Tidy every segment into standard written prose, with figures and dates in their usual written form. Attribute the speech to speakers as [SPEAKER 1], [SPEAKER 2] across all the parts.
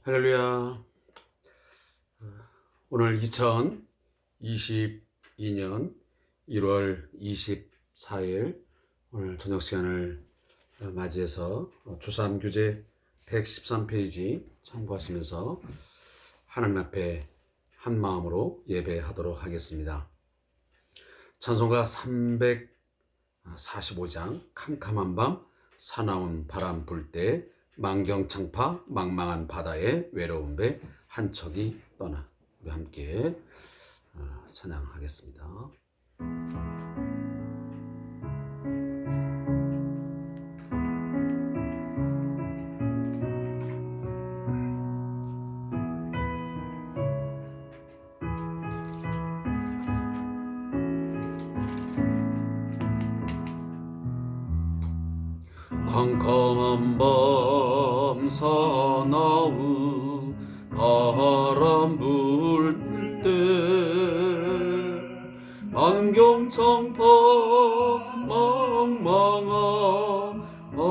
[SPEAKER 1] 할렐루야. 오늘 2022년 1월 24일 오늘 저녁 시간을 맞이해서 주삼교재 113페이지 참고하시면서 하나님 앞에 한 마음으로 예배하도록 하겠습니다. 찬송가 345장 캄캄한 밤 사나운 바람 불 때 만경창파 망망한 바다에 외로운 배 한 척이 떠나. 우리 함께 찬양하겠습니다. 캄캄한 밤 사나운 바람 불 때 만경창파 망망한 바다에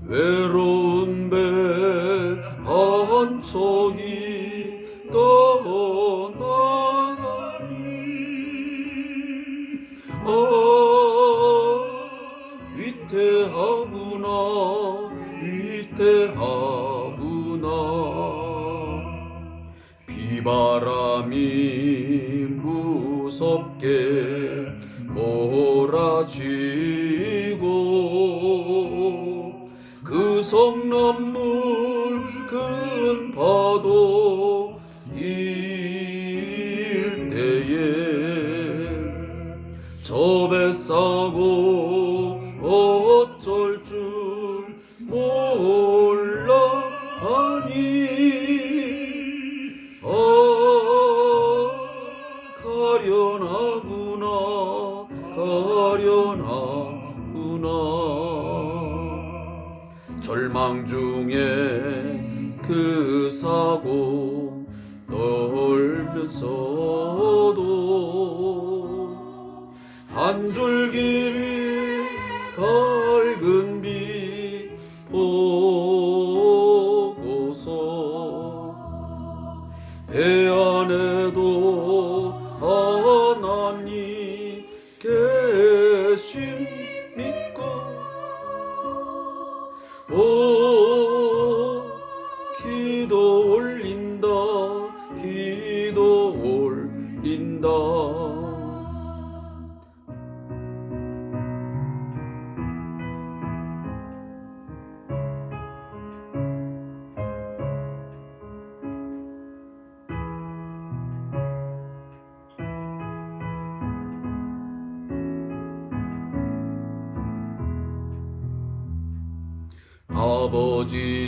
[SPEAKER 1] 외로운 배 한 척이 떠나가니 위태하구나 위태하구나. 비바람이 무섭게 몰아치고 그 성난물 큰 파도 일대에 저 배 싸고 어쩔 줄 몰라 하니 가련하구나 가련하구나. 절망 중에 그 사고 떨면서도 한 줄기 밝은 빛 보고서 배 안에도 하나님 계심 믿고 기도 올린다 기도 올린다.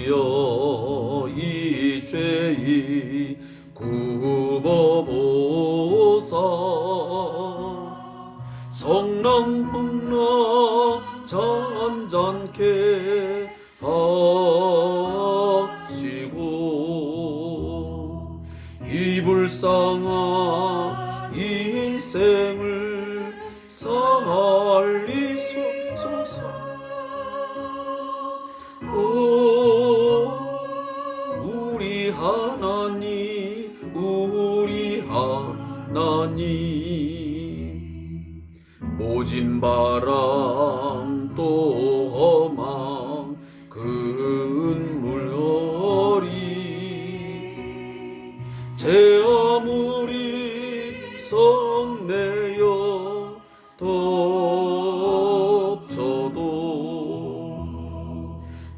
[SPEAKER 1] 아버지여 이 죄의 굽어보사 성남풍나 잔잔케 하시고 이 불쌍한 인생을 살리소서. 우리 하나님 우리 하나님 모진 바람 또 험한 큰 물결이 제 아무리 성내어 덮쳐도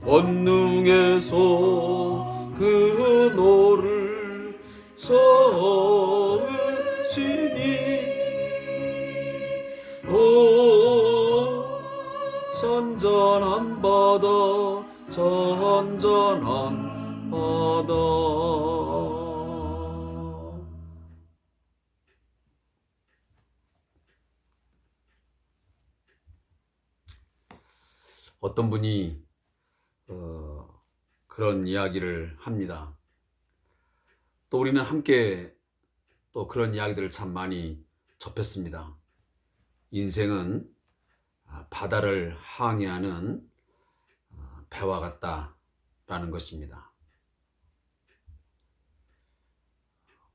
[SPEAKER 1] 권능에서 그 노를 서으시니 잔잔한 바다 잔잔한 바다. 어떤 분이 그런 이야기를 합니다. 또 우리는 함께 또 그런 이야기들을 참 많이 접했습니다. 인생은 바다를 항해하는 배와 같다라는 것입니다.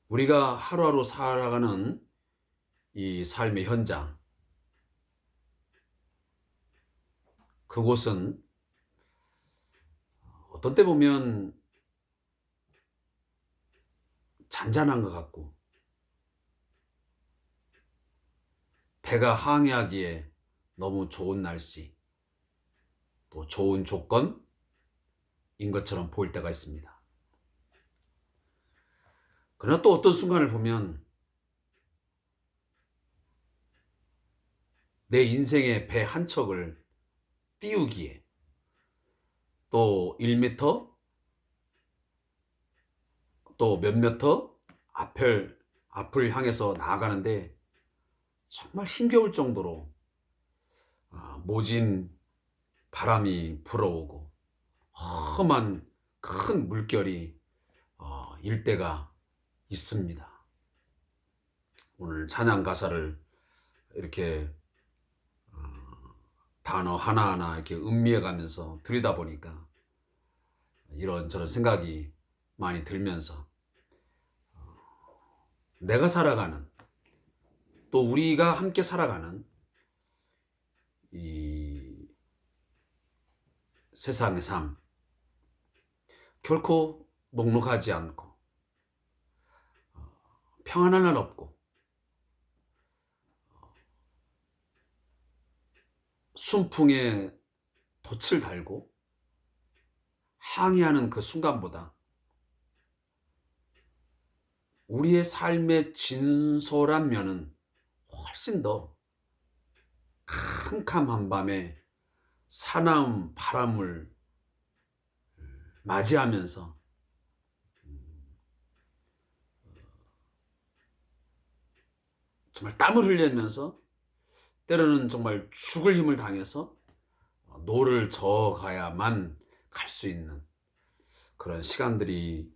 [SPEAKER 1] 우리가 하루하루 살아가는 이 삶의 현장, 그곳은 어떤 때 보면 잔잔한 것 같고 배가 항해하기에 너무 좋은 날씨, 또 좋은 조건인 것처럼 보일 때가 있습니다. 그러나 또 어떤 순간을 보면 내 인생의 배 한 척을 띄우기에 또 1m 또 몇 미터 앞을 향해서 나아가는데 정말 힘겨울 정도로 모진 바람이 불어오고 험한 큰 물결이 일 때가 있습니다. 오늘 찬양 가사를 이렇게 단어 하나하나 이렇게 음미해 가면서 들이다 보니까 이런저런 생각이 많이 들면서 내가 살아가는, 또 우리가 함께 살아가는 이 세상의 삶, 결코 녹록하지 않고 평안한 날 없고 순풍에 돛을 달고 항해하는 그 순간보다 우리의 삶의 진솔한 면은 훨씬 더 캄캄한 밤에 사나운 바람을 맞이하면서 정말 땀을 흘리면서 때로는 정말 죽을 힘을 당해서 노를 저어가야만 갈 수 있는 그런 시간들이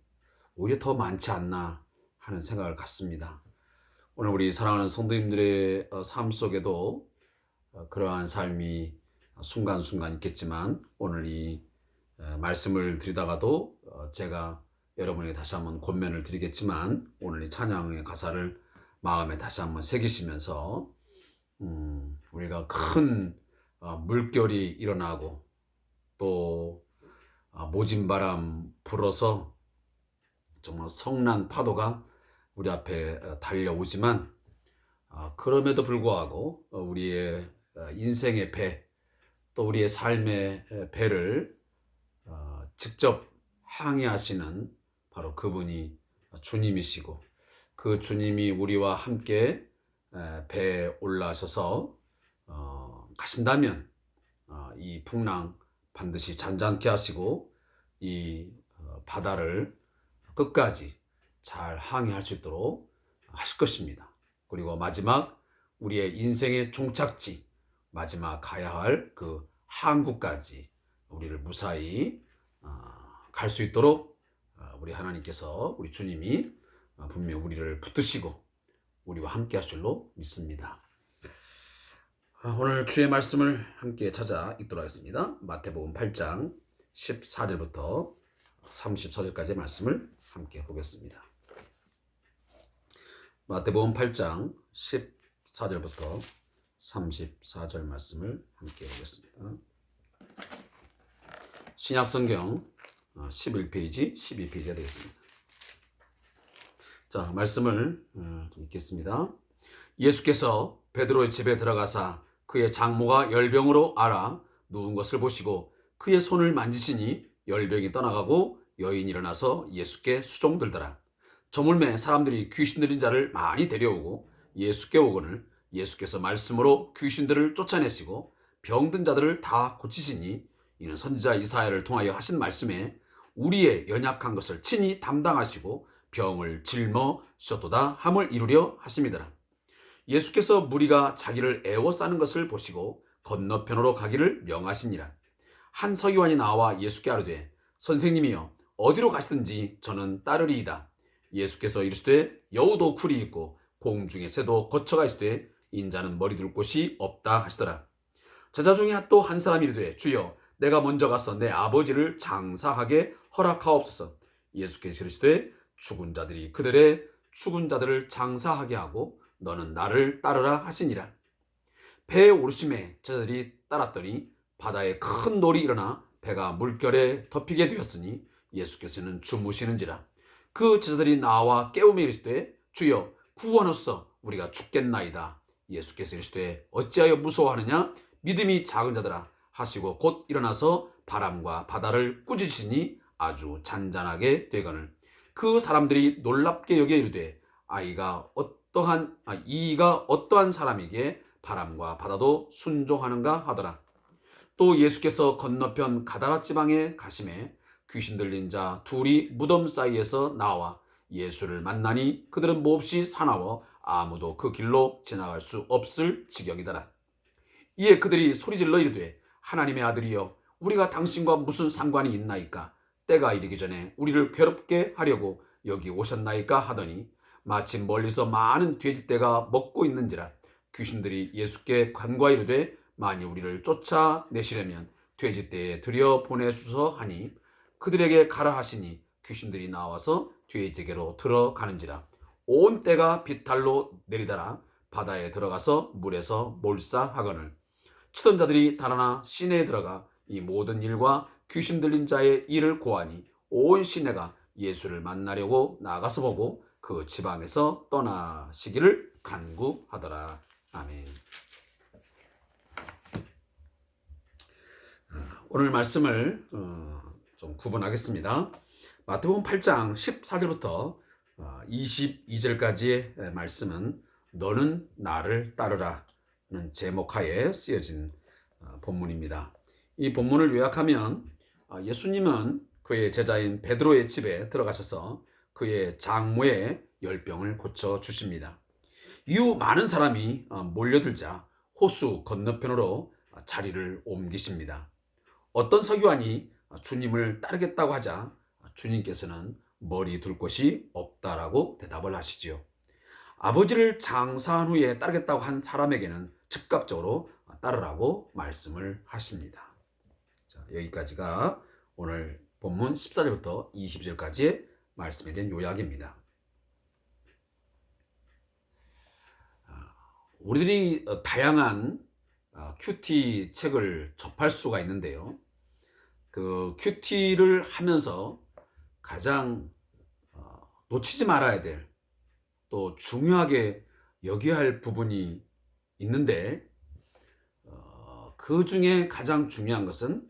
[SPEAKER 1] 오히려 더 많지 않나 하는 생각을 갖습니다. 오늘 우리 사랑하는 성도님들의 삶 속에도 그러한 삶이 순간순간 있겠지만 오늘 이 말씀을 드리다가도 제가 여러분에게 다시 한번 권면을 드리겠지만 오늘 이 찬양의 가사를 마음에 다시 한번 새기시면서 우리가 큰 물결이 일어나고 또 모진 바람 불어서 정말 성난 파도가 우리 앞에 달려오지만 그럼에도 불구하고 우리의 인생의 배, 또 우리의 삶의 배를 직접 항해하시는 바로 그분이 주님이시고 그 주님이 우리와 함께 배에 올라셔서 가신다면 이 풍랑 반드시 잔잔케 하시고 이 바다를 끝까지 잘 항해할 수 있도록 하실 것입니다. 그리고 마지막 우리의 인생의 종착지, 마지막 가야 할 그 항구까지 우리를 무사히 갈 수 있도록 우리 하나님께서, 우리 주님이 분명히 우리를 붙드시고 우리와 함께 하실 줄로 믿습니다. 오늘 주의 말씀을 함께 찾아 읽도록 하겠습니다. 마태복음 8장 14절부터 34절까지의 말씀을 함께 보겠습니다. 마태복음 8장 14절부터 34절 말씀을 함께 보겠습니다. 신약성경 11페이지, 12페이지가 되겠습니다. 자, 말씀을 읽겠습니다. 예수께서 베드로의 집에 들어가사 그의 장모가 열병으로 앓아 누운 것을 보시고 그의 손을 만지시니 열병이 떠나가고 여인이 일어나서 예수께 수종들더라. 저물매 사람들이 귀신 들린 자를 많이 데려오고 예수께 오거늘 예수께서 말씀으로 귀신들을 쫓아내시고 병든 자들을 다 고치시니 이는 선지자 이사야를 통하여 하신 말씀에 우리의 연약한 것을 친히 담당하시고 병을 짊어지셨도다 함을 이루려 하심이더라. 예수께서 무리가 자기를 애워싸는 것을 보시고 건너편으로 가기를 명하시니라. 한 서기관이 나와 예수께 아뢰되 선생님이여 어디로 가시든지 저는 따르리이다. 예수께서 이르시되 여우도 굴이 있고 공중의 새도 거처가 있으되 인자는 머리 둘 곳이 없다 하시더라. 제자 중에 또 한 사람이 이르되 주여 내가 먼저 가서 내 아버지를 장사하게 허락하옵소서. 예수께서 이르시되 죽은 자들이 그들의 죽은 자들을 장사하게 하고 너는 나를 따르라 하시니라. 배에 오르심에 제자들이 따랐더니 바다에 큰 놀이 일어나 배가 물결에 덮이게 되었으니 예수께서는 주무시는지라. 그 제자들이 나와 깨우며 이르시되 주여 구원하소서 우리가 죽겠나이다. 예수께서 이르시되 어찌하여 무서워하느냐 믿음이 작은 자들아 하시고 곧 일어나서 바람과 바다를 꾸짖으시니 아주 잔잔하게 되거늘 그 사람들이 놀랍게 여겨 이르되 이가 어떠한 사람에게 바람과 바다도 순종하는가 하더라. 또 예수께서 건너편 가다라 지방에 가심에 귀신 들린 자 둘이 무덤 사이에서 나와 예수를 만나니 그들은 몹시 사나워 아무도 그 길로 지나갈 수 없을 지경이더라. 이에 그들이 소리질러 이르되 하나님의 아들이여 우리가 당신과 무슨 상관이 있나이까? 때가 이르기 전에 우리를 괴롭게 하려고 여기 오셨나이까 하더니 마침 멀리서 많은 돼지떼가 먹고 있는지라. 귀신들이 예수께 간구하 이르되 만일 우리를 쫓아내시려면 돼지떼에 들여 보내주소 하니 그들에게 가라 하시니 귀신들이 나와서 돼지에게로 들어가는지라. 온 떼가 비탈로 내리다라 바다에 들어가서 물에서 몰사하거늘 치던 자들이 달아나 시내에 들어가 이 모든 일과 귀신 들린 자의 일을 고하니 온 시내가 예수를 만나려고 나가서 보고 그 지방에서 떠나시기를 간구하더라. 아멘. 오늘 말씀을 좀 구분하겠습니다. 마태복음 8장 14절부터 22절까지의 말씀은 너는 나를 따르라는 제목하에 쓰여진 본문입니다. 이 본문을 요약하면 예수님은 그의 제자인 베드로의 집에 들어가셔서 그의 장모의 열병을 고쳐주십니다. 이후 많은 사람이 몰려들자 호수 건너편으로 자리를 옮기십니다. 어떤 서기관이 주님을 따르겠다고 하자 주님께서는 머리 둘 곳이 없다라고 대답을 하시지요. 아버지를 장사한 후에 따르겠다고 한 사람에게는 즉각적으로 따르라고 말씀을 하십니다. 자, 여기까지가 오늘 본문 14절부터 20절까지의 말씀에 대한 요약입니다. 우리들이 다양한 큐티 책을 접할 수가 있는데요. 그 큐티를 하면서 가장 놓치지 말아야 될 또 중요하게 여겨야 할 부분이 있는데 그 중에 가장 중요한 것은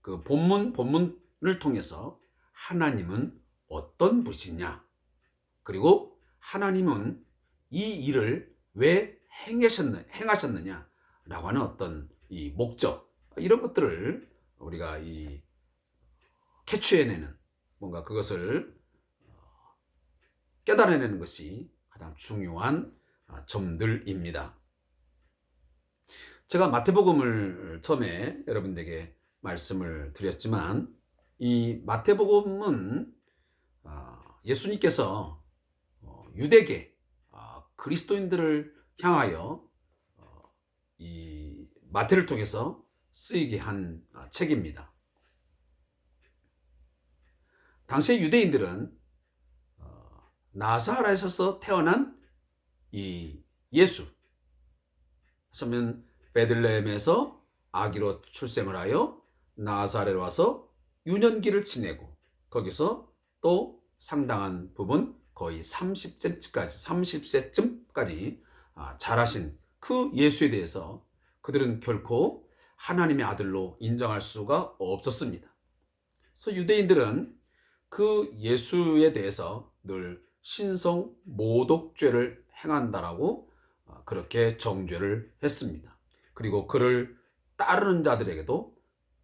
[SPEAKER 1] 그 본문을 통해서 하나님은 어떤 분이냐 그리고 하나님은 이 일을 왜 행하셨느냐라고 하는 어떤 이 목적 이런 것들을 우리가 이 캐치해내는 뭔가 그것을 깨달아내는 것이 가장 중요한 점들입니다. 제가 마태복음을 처음에 여러분들에게 말씀을 드렸지만 이 마태복음은 예수님께서 유대계 그리스도인들을 향하여 이 마태를 통해서 쓰이게 한 책입니다. 당시 유대인들은 나사렛에서 태어난 이 예수, 그러면 베들레헴에서 아기로 출생을 하여 나사렛에 와서 유년기를 지내고 거기서 또 상당한 부분 거의 30세쯤까지 자라신 그 예수에 대해서 그들은 결코 하나님의 아들로 인정할 수가 없었습니다. 그래서 유대인들은 그 예수에 대해서 늘 신성 모독죄를 행한다라고 그렇게 정죄를 했습니다. 그리고 그를 따르는 자들에게도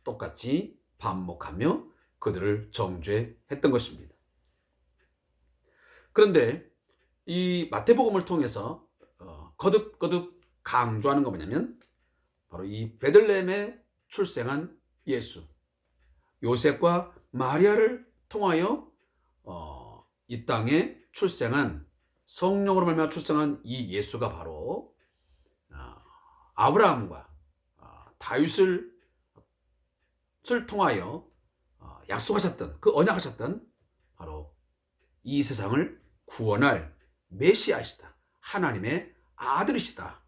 [SPEAKER 1] 똑같이 반목하며 그들을 정죄했던 것입니다. 그런데 이 마태복음을 통해서 거듭거듭 강조하는 거 뭐냐면 바로 이 베들레헴에 출생한 예수, 요셉과 마리아를 통하여 이 땅에 출생한 성령으로 말미암아 출생한 이 예수가 바로 아브라함과 다윗을 통하여 약속하셨던, 그 언약하셨던 바로 이 세상을 구원할 메시아이시다. 하나님의 아들이시다.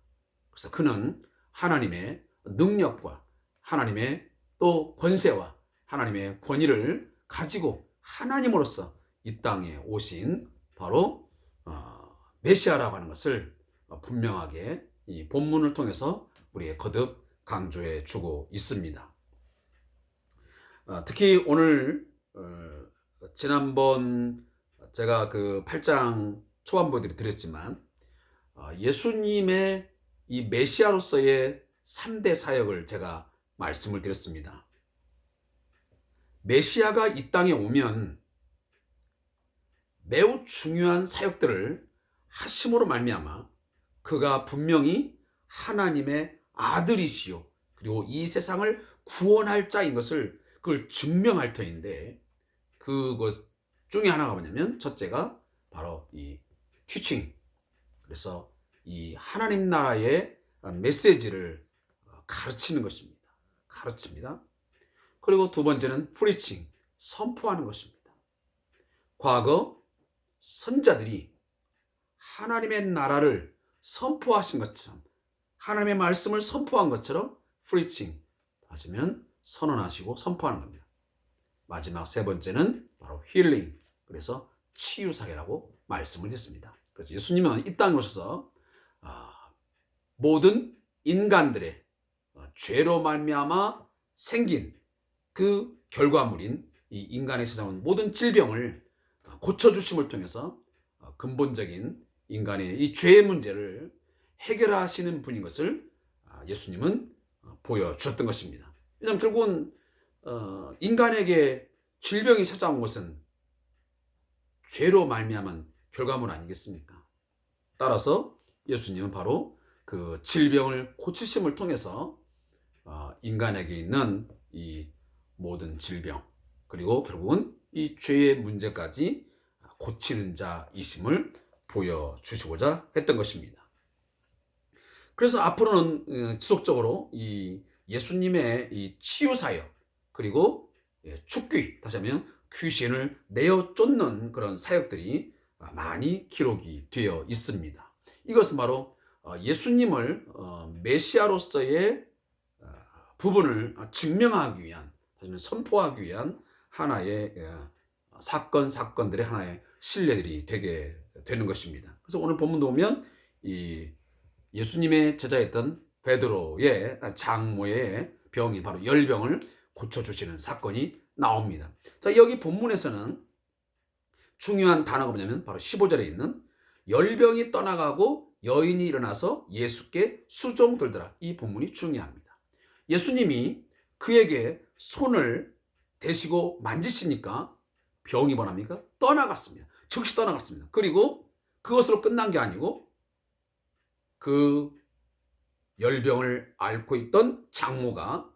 [SPEAKER 1] 그래서 그는 하나님의 능력과 하나님의 또 권세와 하나님의 권위를 가지고 하나님으로서 이 땅에 오신 바로 메시아라고 하는 것을 분명하게 이 본문을 통해서 우리의 거듭 강조해 주고 있습니다. 특히 오늘 지난번 제가 그 8장 초반부에 드렸지만 예수님의 이 메시아로서의 3대 사역을 제가 말씀을 드렸습니다. 메시아가 이 땅에 오면 매우 중요한 사역들을 하심으로 말미암아 그가 분명히 하나님의 아들이시요 그리고 이 세상을 구원할 자인 것을 그걸 증명할 터인데, 그것 중에 하나가 뭐냐면 첫째가 바로 이 티칭, 그래서 이 하나님 나라의 메시지를 가르치는 것입니다. 가르칩니다. 그리고 두 번째는 프리칭, 선포하는 것입니다. 과거 선자들이 하나님의 나라를 선포하신 것처럼, 하나님의 말씀을 선포한 것처럼 프리칭, 하시면 선언하시고 선포하는 겁니다. 마지막 세 번째는 바로 힐링, 그래서 치유사회라고 말씀을 드렸습니다. 그래서 예수님은 이 땅에 오셔서 모든 인간들의 죄로 말미암아 생긴 그 결과물인 이 인간에 찾아온 모든 질병을 고쳐주심을 통해서 근본적인 인간의 이 죄의 문제를 해결하시는 분인 것을 예수님은 보여주셨던 것입니다. 왜냐하면 결국은 인간에게 질병이 찾아온 것은 죄로 말미암은 결과물 아니겠습니까? 따라서 예수님은 바로 그 질병을 고치심을 통해서 인간에게 있는 이 모든 질병, 그리고 결국은 이 죄의 문제까지 고치는 자이심을 보여주시고자 했던 것입니다. 그래서 앞으로는 지속적으로 이 예수님의 이 치유사역, 그리고 축귀, 다시 하면 귀신을 내어 쫓는 그런 사역들이 많이 기록이 되어 있습니다. 이것은 바로 예수님을 메시아로서의 부분을 증명하기 위한, 다시 말해 선포하기 위한 하나의 사건들의 하나의 신뢰들이 되게 되는 것입니다. 그래서 오늘 본문도 보면 이 예수님의 제자였던 베드로의 장모의 병이 바로 열병을 고쳐주시는 사건이 나옵니다. 자, 여기 본문에서는 중요한 단어가 뭐냐면 바로 15절에 있는 열병이 떠나가고 여인이 일어나서 예수께 수종 들더라. 이 본문이 중요합니다. 예수님이 그에게 손을 대시고 만지시니까 병이 뭐랍니까? 떠나갔습니다. 즉시 떠나갔습니다. 그리고 그것으로 끝난 게 아니고 그 열병을 앓고 있던 장모가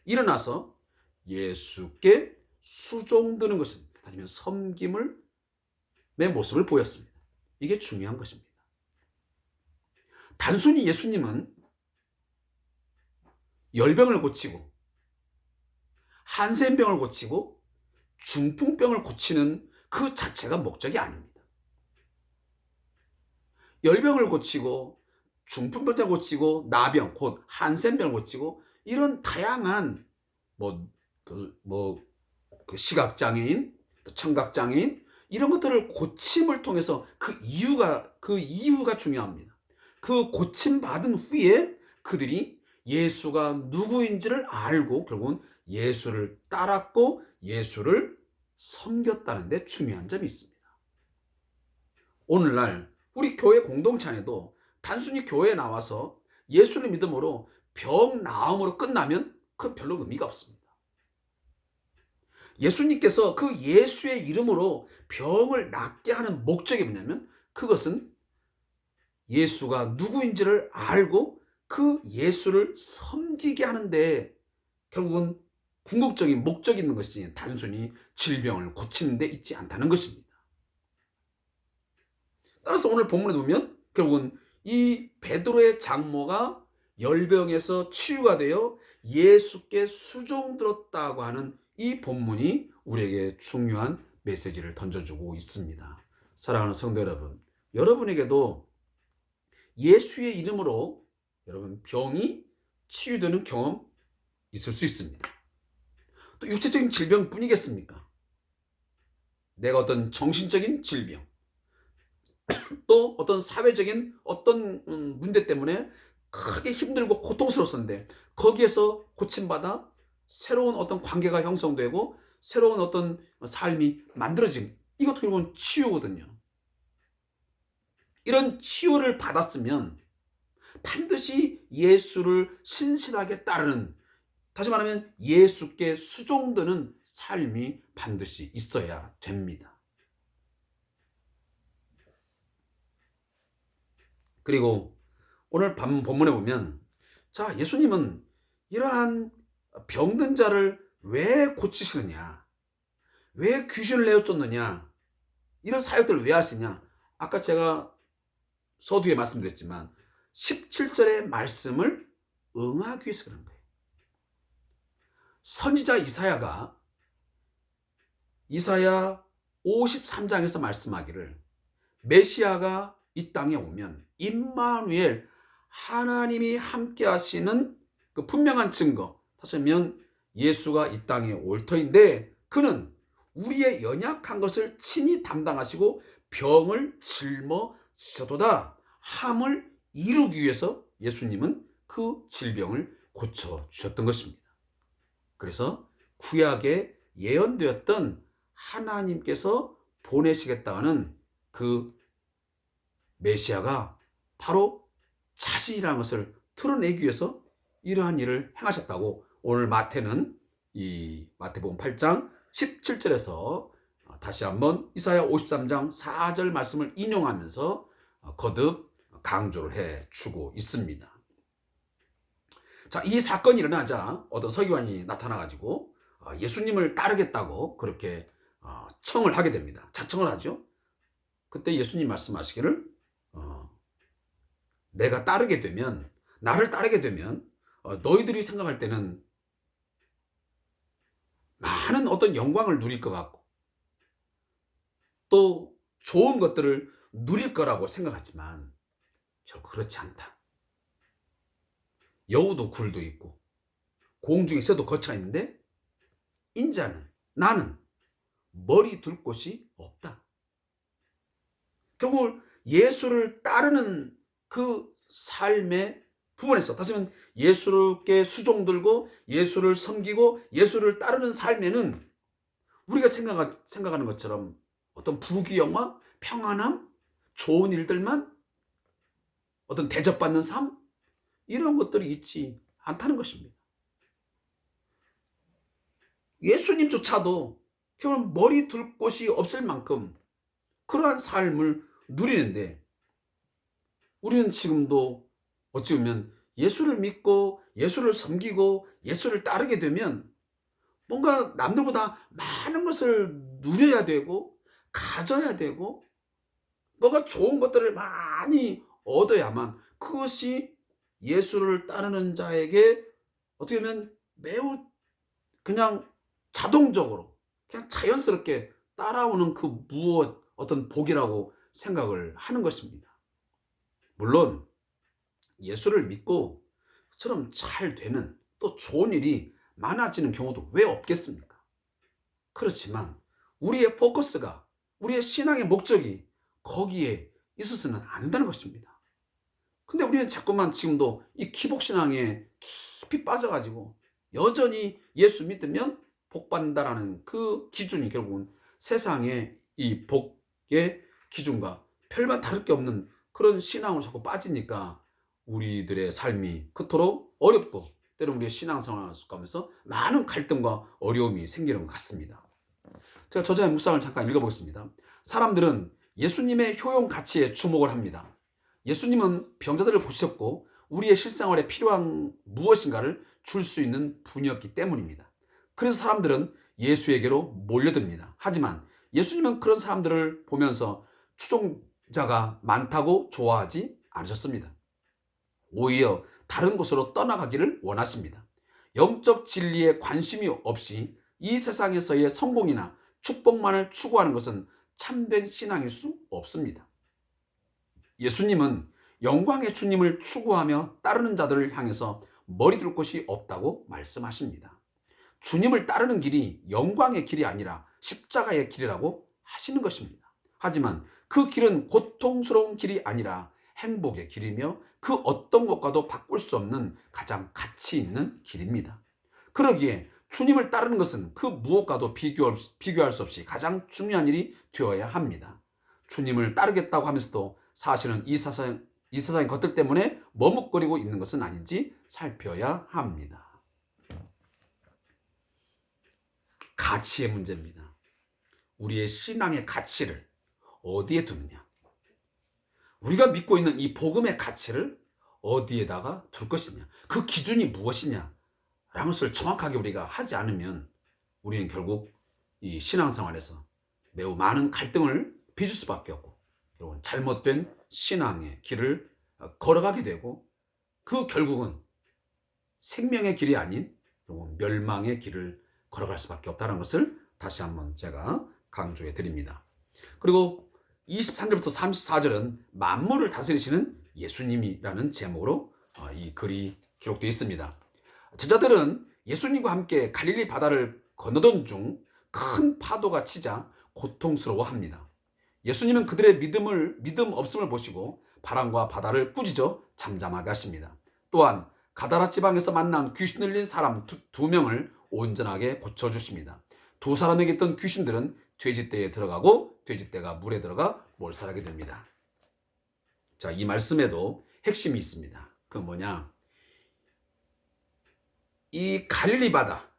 [SPEAKER 1] 일어나서 예수께 수종드는 것입니다. 아니면 섬김의 모습을 보였습니다. 이게 중요한 것입니다. 단순히 예수님은 열병을 고치고 한센병을 고치고 중풍병을 고치는 그 자체가 목적이 아닙니다. 열병을 고치고 중풍병자 고치고 나병, 곧 한센병을 고치고 이런 다양한 시각장애인, 청각장애인 이런 것들을 고침을 통해서 그 이유가 중요합니다. 그 고침 받은 후에 그들이 예수가 누구인지를 알고 결국은 예수를 따랐고 예수를 섬겼다는 데 중요한 점이 있습니다. 오늘날 우리 교회 공동체 안에도 단순히 교회에 나와서 예수를 믿음으로 병 나음으로 끝나면 그건 별로 의미가 없습니다. 예수님께서 그 예수의 이름으로 병을 낫게 하는 목적이 뭐냐면 그것은 예수가 누구인지를 알고 그 예수를 섬기게 하는데 결국은 궁극적인 목적이 있는 것이 단순히 질병을 고치는 데 있지 않다는 것입니다. 따라서 오늘 본문에 보면 결국은 이 베드로의 장모가 열병에서 치유가 되어 예수께 수종들었다고 하는 이 본문이 우리에게 중요한 메시지를 던져주고 있습니다. 사랑하는 성도 여러분, 여러분에게도 예수의 이름으로 여러분 병이 치유되는 경험 있을 수 있습니다. 또 육체적인 질병뿐이겠습니까? 내가 어떤 정신적인 질병, 또 어떤 사회적인 어떤 문제 때문에 크게 힘들고 고통스러웠었는데 거기에서 고침받아 새로운 어떤 관계가 형성되고 새로운 어떤 삶이 만들어진, 이것도 결국은 치유거든요. 이런 치유를 받았으면 반드시 예수를 신실하게 따르는, 다시 말하면 예수께 수종드는 삶이 반드시 있어야 됩니다. 그리고 오늘 본문에 보면, 자, 예수님은 이러한 병든 자를 왜 고치시느냐, 왜 귀신을 내어쫓느냐, 이런 사역들을 왜 하시냐. 아까 제가 서두에 말씀드렸지만 17절의 말씀을 응하기 위해서 그런 거예요. 선지자 이사야가 이사야 53장에서 말씀하기를 메시아가 이 땅에 오면 임마누엘, 하나님이 함께 하시는 그 분명한 증거, 다시 말하면 예수가 이 땅에 올 터인데 그는 우리의 연약한 것을 친히 담당하시고 병을 짊어지셨도다 함을 이루기 위해서 예수님은 그 질병을 고쳐주셨던 것입니다. 그래서 구약에 예언되었던 하나님께서 보내시겠다는 그 메시아가 바로 자신이라는 것을 드러내기 위해서 이러한 일을 행하셨다고 오늘 마태는 이 마태복음 8장 17절에서 다시 한번 이사야 53장 4절 말씀을 인용하면서 거듭 강조를 해주고 있습니다. 자, 이 사건이 일어나자 어떤 서기관이 나타나가지고 예수님을 따르겠다고 그렇게 청을 하게 됩니다. 자청을 하죠. 그때 예수님 말씀하시기를 내가 따르게 되면, 나를 따르게 되면 너희들이 생각할 때는 많은 어떤 영광을 누릴 것 같고 또 좋은 것들을 누릴 거라고 생각하지만 결코 그렇지 않다. 여우도 굴도 있고 공중에 새도 거쳐 있는데 인자는, 나는 머리 둘 곳이 없다. 결국 예수를 따르는 그 삶의 부분에서, 다시 말하면 예수께 수종들고 예수를 섬기고 예수를 따르는 삶에는 우리가 생각하는 것처럼 어떤 부귀영화, 평안함, 좋은 일들만, 어떤 대접받는 삶, 이런 것들이 있지 않다는 것입니다. 예수님조차도 결국 머리 둘 곳이 없을 만큼 그러한 삶을 누리는데 우리는 지금도 어찌 보면 예수를 믿고 예수를 섬기고 예수를 따르게 되면 뭔가 남들보다 많은 것을 누려야 되고 가져야 되고 뭔가 좋은 것들을 많이 얻어야만 그것이 예수를 따르는 자에게 어떻게 보면 매우 그냥 자동적으로 그냥 자연스럽게 따라오는 그 무엇 어떤 복이라고 생각을 하는 것입니다. 물론 예수를 믿고 그처럼 잘 되는 또 좋은 일이 많아지는 경우도 왜 없겠습니까? 그렇지만 우리의 포커스가, 우리의 신앙의 목적이 거기에 있어서는 안 된다는 것입니다. 근데 우리는 자꾸만 지금도 이 기복신앙에 깊이 빠져가지고 여전히 예수 믿으면 복받는다라는 그 기준이 결국은 세상의 이 복의 기준과 별반 다를 게 없는 그런 신앙으로 자꾸 빠지니까 우리들의 삶이 그토록 어렵고 때로는 우리의 신앙생활을 하면서 많은 갈등과 어려움이 생기는 것 같습니다. 제가 저자의 묵상을 잠깐 읽어보겠습니다. 사람들은 예수님의 효용 가치에 주목을 합니다. 예수님은 병자들을 보셨고 우리의 실생활에 필요한 무엇인가를 줄 수 있는 분이었기 때문입니다. 그래서 사람들은 예수에게로 몰려듭니다. 하지만 예수님은 그런 사람들을 보면서 추종자가 많다고 좋아하지 않으셨습니다. 오히려 다른 곳으로 떠나가기를 원하십니다. 영적 진리에 관심이 없이 이 세상에서의 성공이나 축복만을 추구하는 것은 참된 신앙일 수 없습니다. 예수님은 영광의 주님을 추구하며 따르는 자들을 향해서 머리 둘 곳이 없다고 말씀하십니다. 주님을 따르는 길이 영광의 길이 아니라 십자가의 길이라고 하시는 것입니다. 하지만 그 길은 고통스러운 길이 아니라 행복의 길이며 그 어떤 것과도 바꿀 수 없는 가장 가치 있는 길입니다. 그러기에 주님을 따르는 것은 그 무엇과도 비교할 수 없이 가장 중요한 일이 되어야 합니다. 주님을 따르겠다고 하면서도 사실은 이 세상의 것들 때문에 머뭇거리고 있는 것은 아닌지 살펴야 합니다. 가치의 문제입니다. 우리의 신앙의 가치를 어디에 두느냐? 우리가 믿고 있는 이 복음의 가치를 어디에다가 둘 것이냐? 그 기준이 무엇이냐? 라는 것을 정확하게 우리가 하지 않으면 우리는 결국 이 신앙생활에서 매우 많은 갈등을 빚을 수밖에 없고 여러분 잘못된 신앙의 길을 걸어가게 되고 그 결국은 생명의 길이 아닌 멸망의 길을 걸어갈 수밖에 없다는 것을 다시 한번 제가 강조해 드립니다. 그리고 23절부터 34절은 만물을 다스리시는 예수님이라는 제목으로 이 글이 기록되어 있습니다. 제자들은 예수님과 함께 갈릴리 바다를 건너던 중 큰 파도가 치자 고통스러워합니다. 예수님은 그들의 믿음 없음을 보시고 바람과 바다를 꾸짖어 잠잠하게 하십니다. 또한 가다라 지방에서 만난 귀신 들린 사람 두 명을 온전하게 고쳐주십니다. 두 사람에게 있던 귀신들은 돼지떼에 들어가고 돼지떼가 물에 들어가 몰살하게 됩니다. 자, 이 말씀에도 핵심이 있습니다. 그건 뭐냐? 이 갈릴리 바다,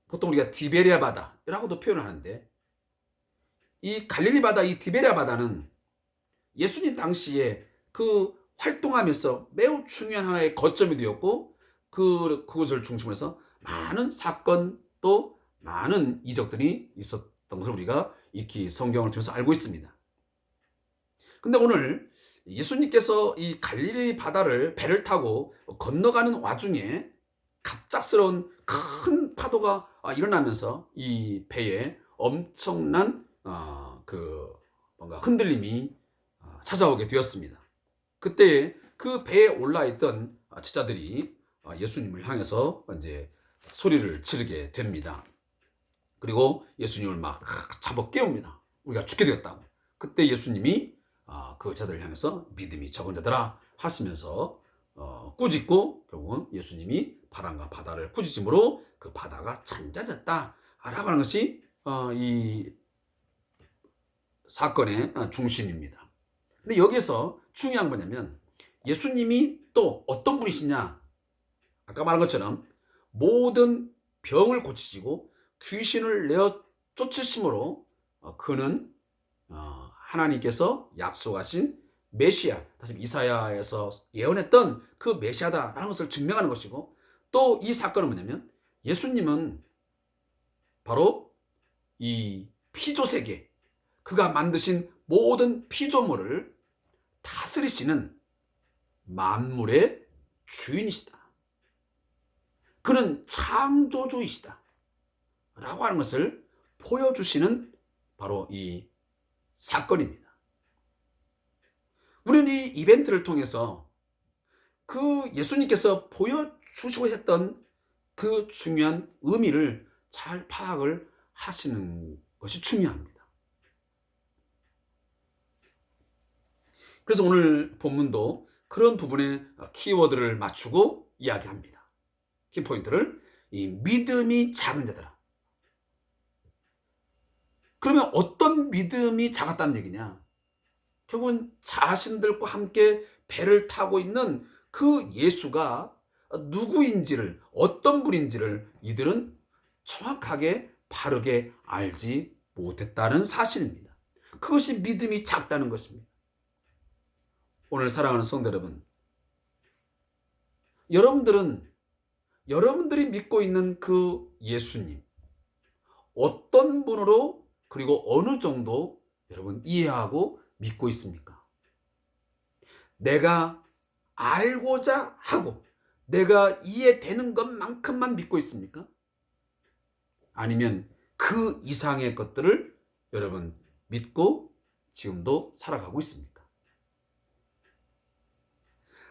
[SPEAKER 1] 보통 우리가 디베리아 바다라고도 표현을 하는데 이 갈릴리 바다, 이 디베리아 바다는 예수님 당시에 그 활동하면서 매우 중요한 하나의 거점이 되었고 그것을 중심으로 해서 많은 사건 또 많은 이적들이 있었던 것을 우리가 익히 성경을 통해서 알고 있습니다. 근데 오늘 예수님께서 이 갈릴리 바다를 배를 타고 건너가는 와중에 갑작스러운 큰 파도가 일어나면서 이 배에 엄청난 뭔가 흔들림이 찾아오게 되었습니다. 그때 그 배에 올라있던 제자들이 예수님을 향해서 이제 소리를 지르게 됩니다. 그리고 예수님을 막 잡아 깨웁니다. 우리가 죽게 되었다고. 그때 예수님이 그 자들을 향해서 믿음이 적은 자들아 하시면서 꾸짖고 결국은 예수님이 바람과 바다를 꾸짖음으로 그 바다가 잔잔했다 라고 하는 것이 이 사건의 중심입니다. 근데 여기서 중요한 건 뭐냐면 예수님이 또 어떤 분이시냐? 아까 말한 것처럼 모든 병을 고치시고 귀신을 내어 쫓으심으로 그는 하나님께서 약속하신 메시아, 다시 이사야에서 예언했던 그 메시아다라는 것을 증명하는 것이고 또 이 사건은 뭐냐면 예수님은 바로 이 피조세계, 그가 만드신 모든 피조물을 다스리시는 만물의 주인이시다. 그는 창조주이시다. 라고 하는 것을 보여주시는 바로 이 사건입니다. 우리는 이 이벤트를 통해서 그 예수님께서 보여주시고 했던 그 중요한 의미를 잘 파악을 하시는 것이 중요합니다. 그래서 오늘 본문도 그런 부분에 키워드를 맞추고 이야기합니다. 키포인트를 이 믿음이 작은 자들아. 그러면 어떤 믿음이 작았다는 얘기냐? 결국은 자신들과 함께 배를 타고 있는 그 예수가 누구인지를, 어떤 분인지를 이들은 정확하게 바르게 알지 못했다는 사실입니다. 그것이 믿음이 작다는 것입니다. 오늘 사랑하는 성도 여러분, 여러분들이 믿고 있는 그 예수님, 어떤 분으로 그리고 어느 정도 여러분 이해하고 믿고 있습니까? 내가 알고자 하고 내가 이해되는 것만큼만 믿고 있습니까? 아니면 그 이상의 것들을 여러분 믿고 지금도 살아가고 있습니까?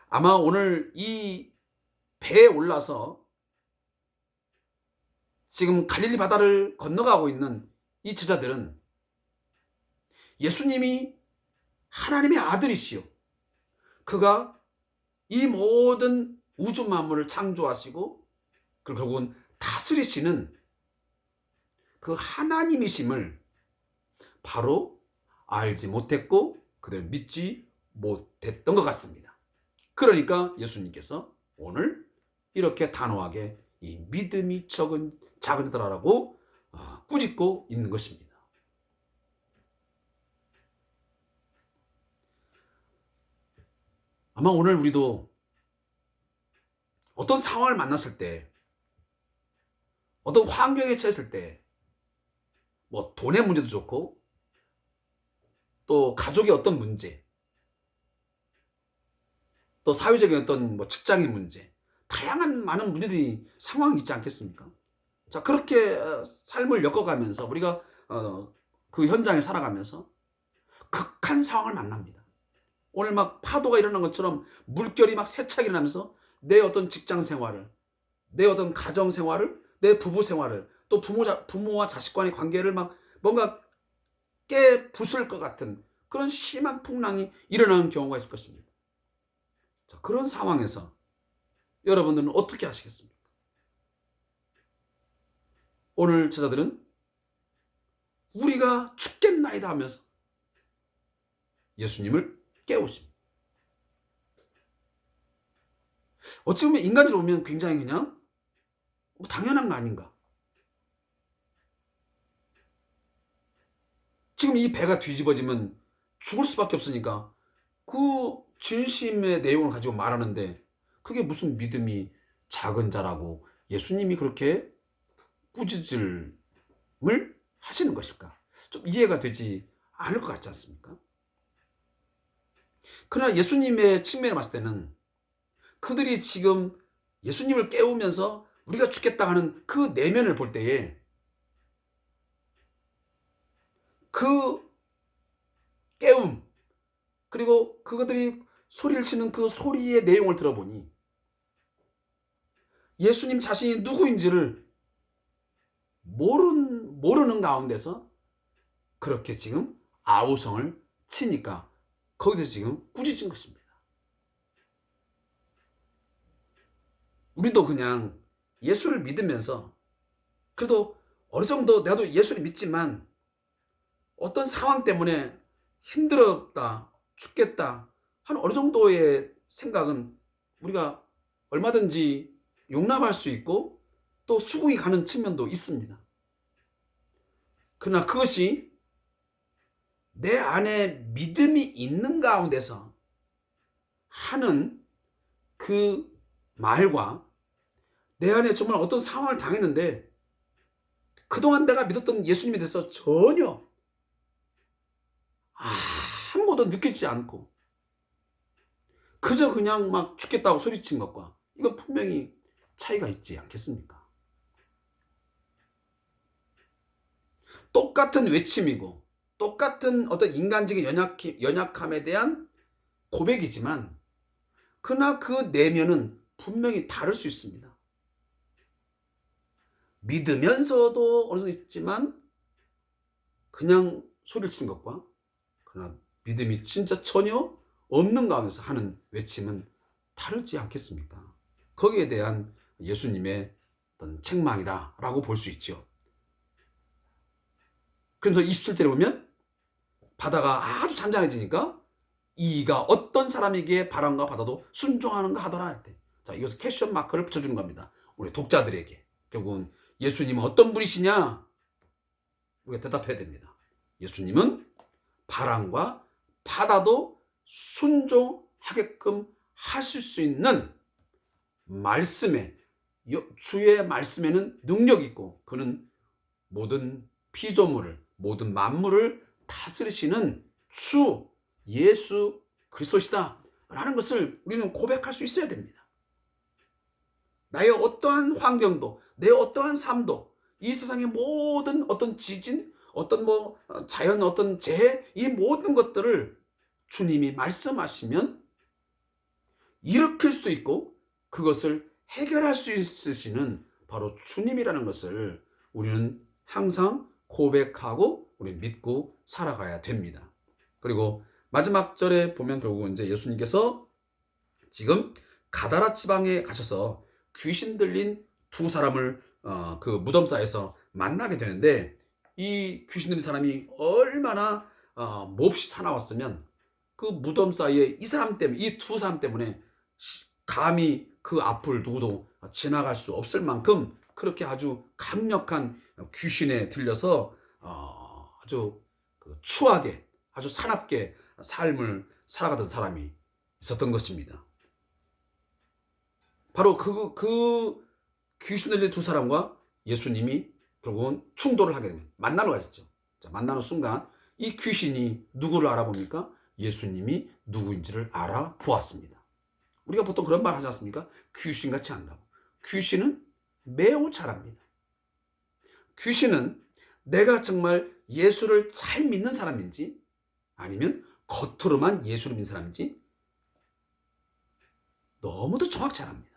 [SPEAKER 1] 아마 오늘 이 배에 올라서 지금 갈릴리 바다를 건너가고 있는 이 제자들은 예수님이 하나님의 아들이시요, 그가 이 모든 우주 만물을 창조하시고 그리고 결국은 다스리시는 그 하나님이심을 바로 알지 못했고 그들은 믿지 못했던 것 같습니다. 그러니까 예수님께서 오늘 이렇게 단호하게 이 믿음이 작은 자라라고 꾸짖고 있는 것입니다. 아마 오늘 우리도 어떤 상황을 만났을 때, 어떤 환경에 처했을 때, 뭐 돈의 문제도 좋고 또 가족의 어떤 문제, 또 사회적인 어떤 뭐 직장의 문제, 다양한 많은 문제들이 상황이 있지 않겠습니까? 자, 그렇게 삶을 엮어가면서 우리가 그 현장에 살아가면서 극한 상황을 만납니다. 오늘 막 파도가 일어난 것처럼 물결이 막 세차게 일어나면서 내 어떤 직장 생활을, 내 어떤 가정 생활을, 내 부부 생활을, 또 부모와 자식 간의 관계를 막 뭔가 깨부술 것 같은 그런 심한 풍랑이 일어나는 경우가 있을 것입니다. 자, 그런 상황에서 여러분들은 어떻게 하시겠습니까? 오늘 제자들은 우리가 죽겠나이다 하면서 예수님을 깨우십니다. 어찌 보면 인간적으로 보면 굉장히 그냥 뭐 당연한 거 아닌가. 지금 이 배가 뒤집어지면 죽을 수밖에 없으니까 그 진심의 내용을 가지고 말하는데 그게 무슨 믿음이 작은 자라고 예수님이 그렇게 꾸짖음을 하시는 것일까? 좀 이해가 되지 않을 것 같지 않습니까? 그러나 예수님의 측면에 봤을 때는 그들이 지금 예수님을 깨우면서 우리가 죽겠다 하는 그 내면을 볼 때에 그 깨움, 그리고 그들이 소리를 치는 그 소리의 내용을 들어보니 예수님 자신이 누구인지를 모르는 가운데서 그렇게 지금 아우성을 치니까 거기서 지금 꾸짖은 것입니다. 우리도 그냥 예수를 믿으면서 그래도 어느 정도 나도 예수를 믿지만 어떤 상황 때문에 힘들었다, 죽겠다 하는 어느 정도의 생각은 우리가 얼마든지 용납할 수 있고 또 수긍이 가는 측면도 있습니다. 그러나 그것이 내 안에 믿음이 있는 가운데서 하는 그 말과 내 안에 정말 어떤 상황을 당했는데 그동안 내가 믿었던 예수님에 대해서 전혀 아무것도 느끼지 않고 그저 그냥 막 죽겠다고 소리친 것과 이건 분명히 차이가 있지 않겠습니까? 똑같은 외침이고 똑같은 어떤 인간적인 연약함에 대한 고백이지만 그러나 그 내면은 분명히 다를 수 있습니다. 믿으면서도 어느 정도 있지만 그냥 소리를 치는 것과 그러나 믿음이 진짜 전혀 없는 가운데서 하는 외침은 다르지 않겠습니까? 거기에 대한 예수님의 어떤 책망이다라고 볼 수 있죠. 그래서 27절에 보면 바다가 아주 잔잔해지니까 이가 어떤 사람에게 바람과 바다도 순종하는가 하더라 할 때, 자, 이것은 퀘스천 마크를 붙여주는 겁니다. 우리 독자들에게 결국은 예수님은 어떤 분이시냐? 우리가 대답해야 됩니다. 예수님은 바람과 바다도 순종하게끔 하실 수 있는 말씀에, 주의 말씀에는 능력이 있고 그는 모든 피조물을, 모든 만물을 다스리시는 주 예수 그리스도시다 라는 것을 우리는 고백할 수 있어야 됩니다. 나의 어떠한 환경도, 내 어떠한 삶도, 이 세상의 모든 어떤 지진, 어떤 자연 어떤 재해, 이 모든 것들을 주님이 말씀하시면 일으킬 수도 있고 그것을 해결할 수 있으시는 바로 주님이라는 것을 우리는 항상 고백하고 우리 믿고 살아가야 됩니다. 그리고 마지막 절에 보면 결국은 이제 예수님께서 지금 가다라 지방에 가셔서 귀신 들린 두 사람을 그 무덤사에서 만나게 되는데, 이 귀신 들린 사람이 얼마나 몹시 사나웠으면 그 무덤 사이에 이 사람 때문에, 이 두 사람 때문에 감히 그 앞을 누구도 지나갈 수 없을 만큼 그렇게 아주 강력한 귀신에 들려서 아주 추하게, 아주 사납게 삶을 살아가던 사람이 있었던 것입니다. 바로 그 귀신 들린 두 사람과 예수님이 결국은 충돌을 하게 됩니다. 만나러 가셨죠. 자, 만나는 순간 이 귀신이 누구를 알아봅니까? 예수님이 누구인지를 알아보았습니다. 우리가 보통 그런 말 하지 않습니까? 귀신같이 한다고. 귀신은 매우 잘합니다. 귀신은 내가 정말 예수를 잘 믿는 사람인지 아니면 겉으로만 예수를 믿는 사람인지 너무도 정확히 잘합니다.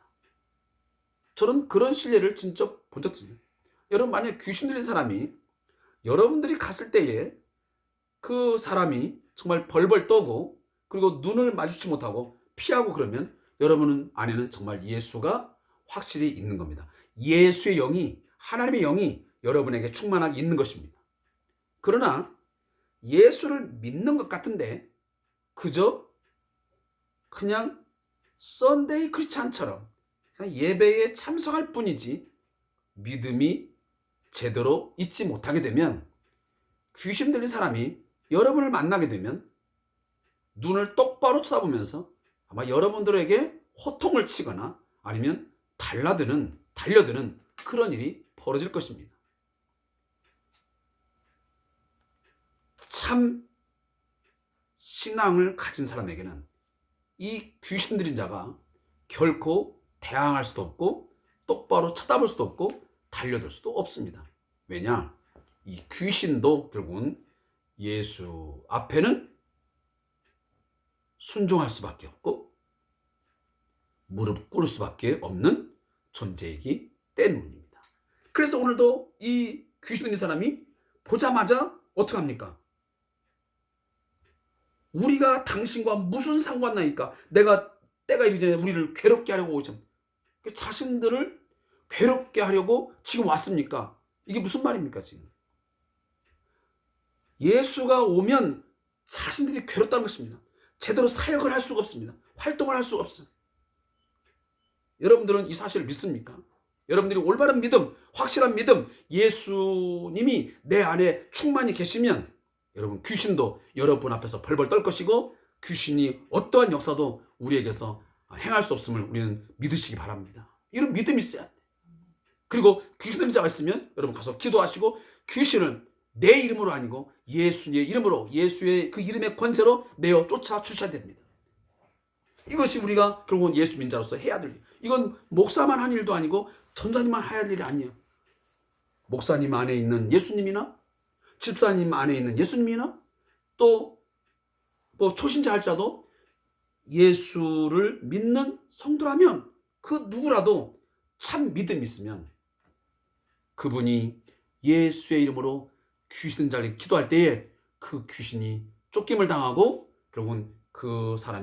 [SPEAKER 1] 저는 그런 신뢰를 진짜 본 적도 있어요. 여러분, 만약 귀신 들린 사람이 여러분들이 갔을 때에 그 사람이 정말 벌벌 떠고 그리고 눈을 마주치지 못하고 피하고 그러면 여러분 안에는 정말 예수가 확실히 있는 겁니다. 예수의 영이, 하나님의 영이 여러분에게 충만하게 있는 것입니다. 그러나 예수를 믿는 것 같은데 그저 그냥 썬데이 크리스찬처럼 그냥 예배에 참석할 뿐이지 믿음이 제대로 있지 못하게 되면, 귀신 들린 사람이 여러분을 만나게 되면 눈을 똑바로 쳐다보면서 아마 여러분들에게 호통을 치거나 아니면 달려드는 그런 일이 벌어질 것입니다. 참 신앙을 가진 사람에게는 이 귀신 들린 자가 결코 대항할 수도 없고 똑바로 쳐다볼 수도 없고 달려들 수도 없습니다. 왜냐? 이 귀신도 결국은 예수 앞에는 순종할 수밖에 없고 무릎 꿇을 수밖에 없는 존재이기 때문입니다. 그래서 오늘도 이 귀신 들린 사람이 보자마자 어떻게 합니까? 우리가 당신과 무슨 상관나니까, 때가 이르기 전에 우리를 괴롭게 하려고 오죠. 자신들을 괴롭게 하려고 지금 왔습니까? 이게 무슨 말입니까 지금? 예수가 오면 자신들이 괴롭다는 것입니다. 제대로 사역을 할 수가 없습니다. 활동을 할 수가 없어요. 여러분들은 이 사실을 믿습니까? 여러분들이 올바른 믿음, 확실한 믿음, 예수님이 내 안에 충만히 계시면 여러분, 귀신도 여러분 앞에서 벌벌 떨 것이고 귀신이 어떠한 역사도 우리에게서 행할 수 없음을 우리는 믿으시기 바랍니다. 이런 믿음이 있어야 돼. 그리고 귀신 들린 자가 있으면 여러분 가서 기도하시고 귀신을 내 이름으로 아니고 예수의 이름으로, 예수의 그 이름의 권세로 내어 쫓아 주셔야 됩니다. 이것이 우리가 결국은 예수 민자로서 해야 될 일. 이건 목사만 한 일도 아니고 전사님만 해야 할 일이 아니에요. 목사님 안에 있는 예수님이나 집사님 안에 있는 예수님이나 또 초신자 할자도 예수를 믿는 성도라면 그 누구라도 참 믿음이 있으면 그분이 예수의 이름으로 귀신 들린 자에게 기도할 때에 그 귀신이 쫓김을 당하고 결국은 그 사람이